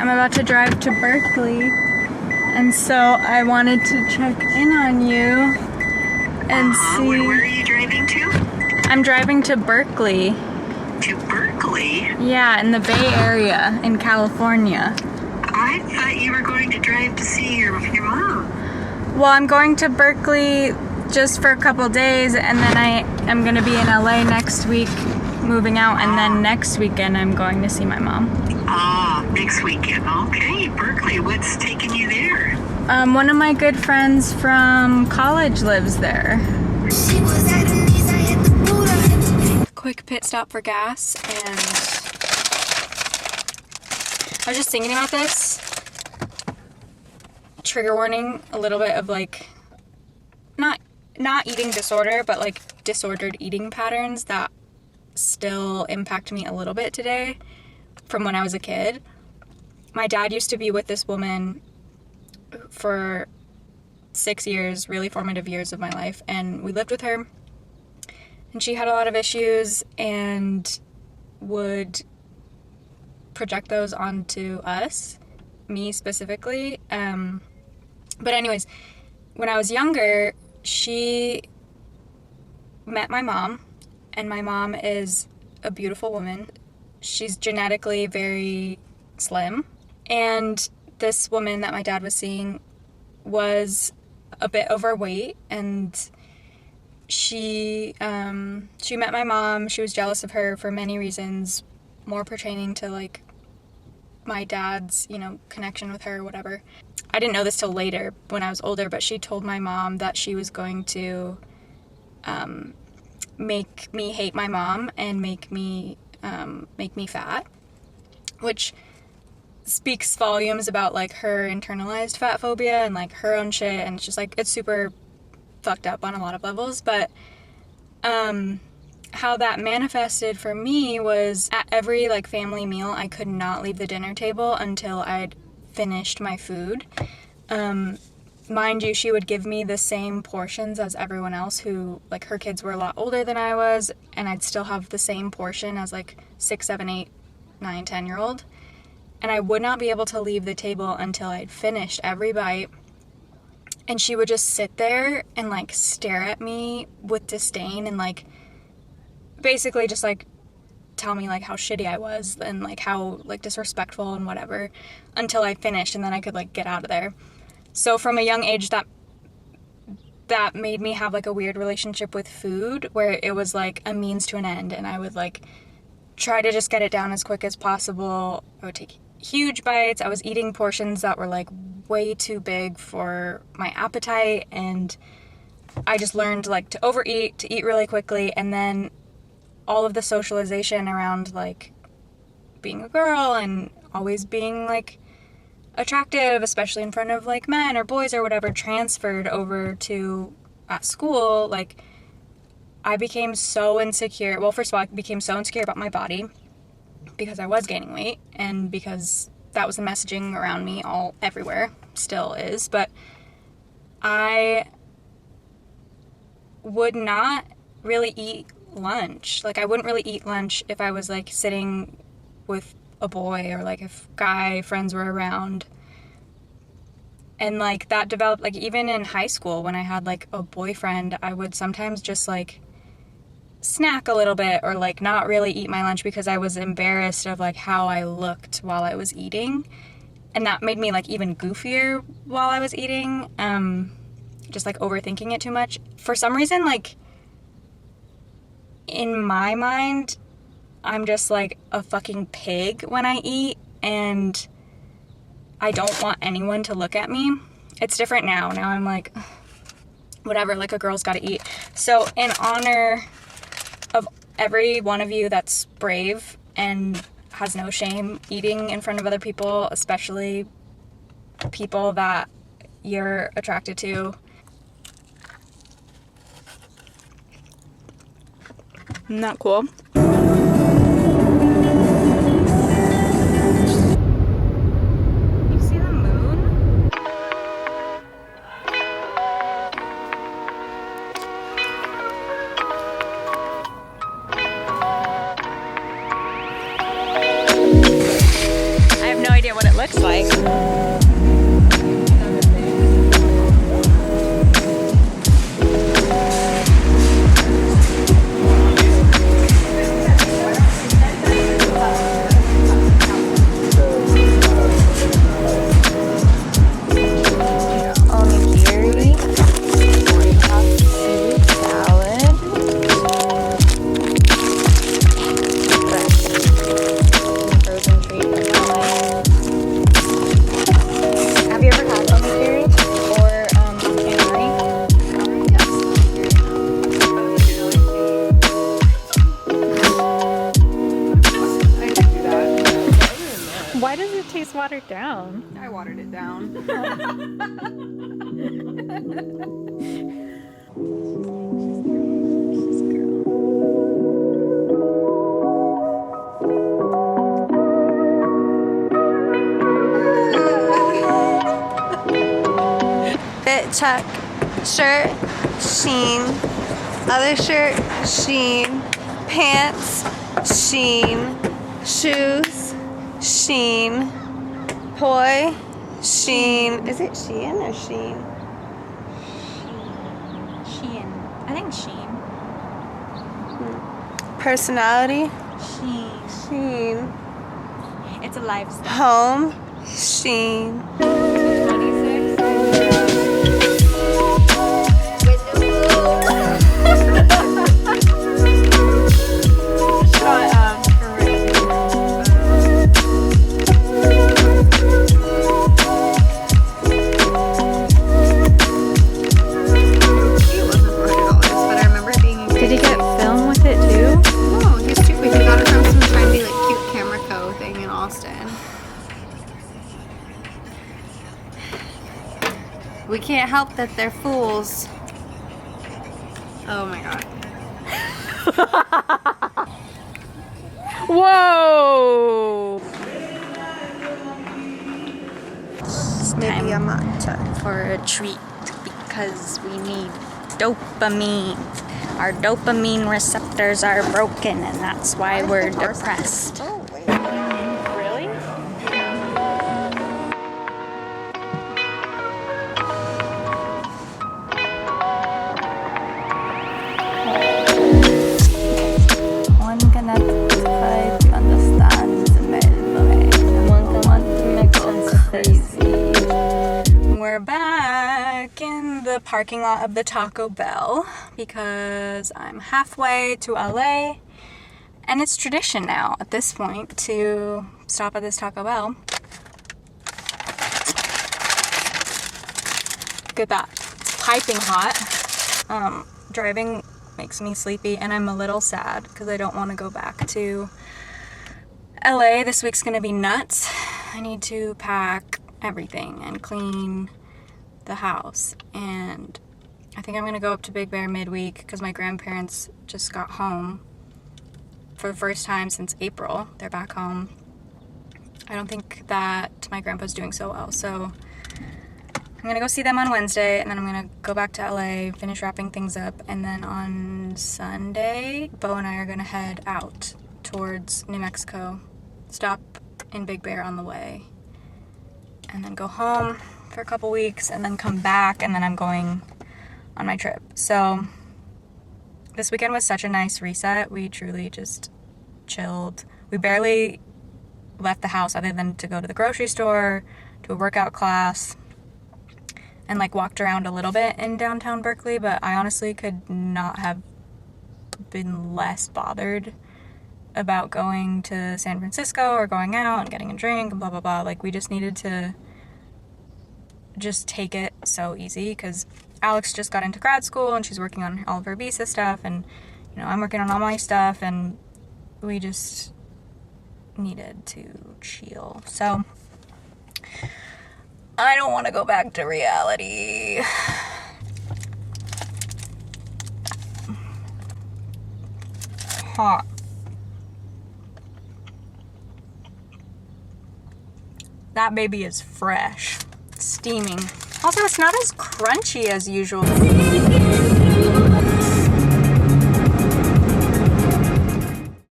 I'm about to drive to Berkeley, and so I wanted to check in on you and see. Where are you driving to? I'm driving to Berkeley. To Berkeley? Yeah, in the Bay Area in California. I thought you were going to drive to see your mom. Well, I'm going to Berkeley just for a couple days, and then I am going to be in LA next week, moving out, and then next weekend I'm going to see my mom. Next weekend. Okay, Berkeley. What's taking you there? One of my good friends from college lives there. Quick pit stop for gas, and I was just thinking about this. Trigger warning, a little bit of like, not eating disorder, but like disordered eating patterns that still impact me a little bit today from when I was a kid. My dad used to be with this woman for 6 years, really formative years of my life, and we lived with her, and she had a lot of issues and would project those onto us, me specifically. But anyways, when I was younger, she met my mom, and my mom is a beautiful woman. She's genetically very slim, and this woman that my dad was seeing was a bit overweight, and she met my mom. She was jealous of her for many reasons, more pertaining to like my dad's, connection with her, whatever. I didn't know this till later when I was older, but she told my mom that she was going to make me hate my mom and make me fat, which speaks volumes about like her internalized fat phobia and like her own shit, and it's just like it's super fucked up on a lot of levels. But how that manifested for me was at every like family meal, I could not leave the dinner table until I'd finished my food. Mind you, she would give me the same portions as everyone else who, like, her kids were a lot older than I was, and I'd still have the same portion as like 6, 7, 8, 9, 10-year-old. And I would not be able to leave the table until I'd finished every bite. And she would just sit there and like stare at me with disdain and like basically just like tell me like how shitty I was and like how like disrespectful and whatever until I finished, and then I could like get out of there. So from a young age, that made me have like a weird relationship with food where it was like a means to an end, and I would like try to just get it down as quick as possible. I would take huge bites. I was eating portions that were like way too big for my appetite, and I just learned like to overeat, to eat really quickly, and then all of the socialization around like being a girl and always being like attractive, especially in front of like men or boys or whatever, transferred over to at school. Like I became so insecure. Well, first of all, I became so insecure about my body because I was gaining weight, and because that was the messaging around me all everywhere, still is. But I would not really eat lunch. Like I wouldn't really eat lunch if I was like sitting with a boy or like if guy friends were around. And like that developed like even in high school when I had like a boyfriend, I would sometimes just like snack a little bit or like not really eat my lunch because I was embarrassed of like how I looked while I was eating, and that made me like even goofier while I was eating, just like overthinking it too much. For some reason, like in my mind, I'm just like a fucking pig when I eat, and I don't want anyone to look at me. It's different now. Now I'm like, whatever, like a girl's gotta eat. So in honor of every one of you that's brave and has no shame eating in front of other people, especially people that you're attracted to. Isn't that cool? You see the moon? I have no idea what it looks tastes like. Why does it taste watered down? I watered it down. Fit check. Shirt, Sheen. Other shirt, Sheen. Pants, Sheen. Shoes, Sheen. Toy, Sheen. Is it Shein or Sheen? Shein. I think Shein. Personality, Shein. Sheen. It's a lifestyle. Home, Sheen. 26. Did he get film with it too? No, he's stupid. He got it from some trendy, like, cute camera co thing in Austin. We can't help that they're fools. Oh my god. Whoa! Maybe a matcha. For a treat because we need dopamine. Our dopamine receptors are broken and that's why we're depressed. Really? One cannot try to understand the melody. One cannot make sense of crazy. We're back in the parking lot of the Taco Bell because I'm halfway to LA and it's tradition now at this point to stop at this Taco Bell. Look at that. It's piping hot. Driving makes me sleepy and I'm a little sad because I don't want to go back to LA. This week's gonna be nuts. I need to pack everything and clean the house, and I think I'm gonna go up to Big Bear midweek because my grandparents just got home for the first time since April. They're back home. I don't think that my grandpa's doing so well, so I'm gonna go see them on Wednesday and then I'm gonna go back to LA, finish wrapping things up, and then on Sunday Bo and I are gonna head out towards New Mexico, stop in Big Bear on the way, and then go home for a couple weeks and then come back, and then I'm going on my trip. So this weekend was such a nice reset. We truly just chilled. We barely left the house other than to go to the grocery store, to a workout class, and like walked around a little bit in downtown Berkeley, but I honestly could not have been less bothered about going to San Francisco or going out and getting a drink and blah blah blah. Like, we just needed to just take it so easy because Alex just got into grad school and she's working on all of her visa stuff, and you know, I'm working on all my stuff, and we just needed to chill. So I don't want to go back to reality. Hot. That baby is fresh. Steaming. Also, it's not as crunchy as usual.